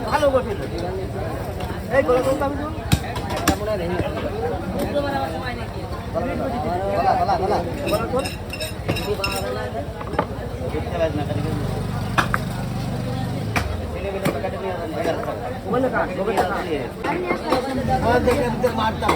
ভালো বসে এই গলা বলতে আমি মারতাম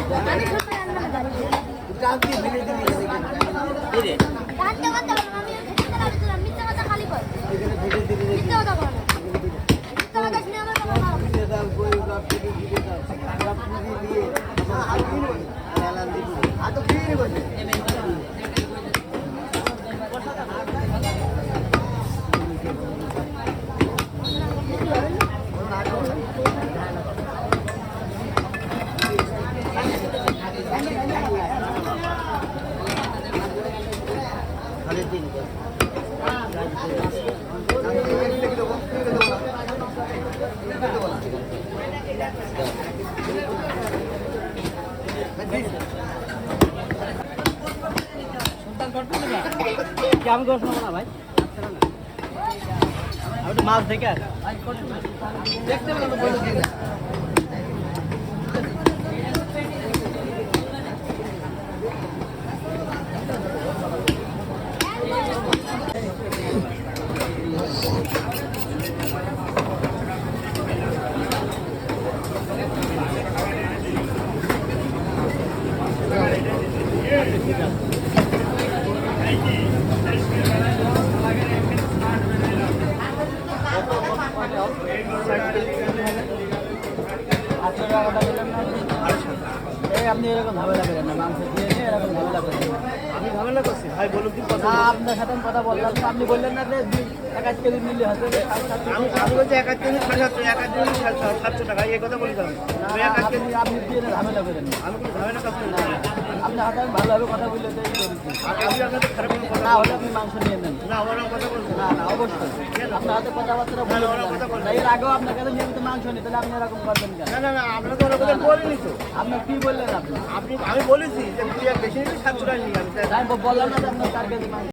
আমি করবো না ভাই আমি মাছ দেখে দেখতে আপনি এরকম ঝামেলা করেন না, মাংস দিয়ে নিয়ে এরকম ঝামেলা করেন। আমি ঝামেলা করছি ভাই, বলুন কি কথা? আপনার সাথে আমি কথা বললাম, আপনি বললেন না যে 1 কেজি নিলে হয়তো আমি বলছি 1 কেজি 700 টাকা, এই কথা বলি আপনি দিয়ে ঝামেলা করেন না। আমি কোনো ঝামেলা করছি না, আপনার হাতে আমি ভালোভাবে কথা বললে তো আমি আপনাদের খারাপ না হলে আপনি মাংস নিয়ে নেন। না ওরা কথা বলছেন না, না অবশ্যই আপনার হাতে কথাবার্তা বলে এর আগেও আপনার কাছে নিয়মিত মাংস নিই, তাহলে আপনি এরকম করবেন কেন? না না না, আপনার তো ওরা কথা বলিনি তো। আপনার কি বললেন? আপনি আমি বলেছি যে বেশি নিলে 700 টাকা নিয়ে আমি বললাম না যে আপনার 4 কেজি মাংস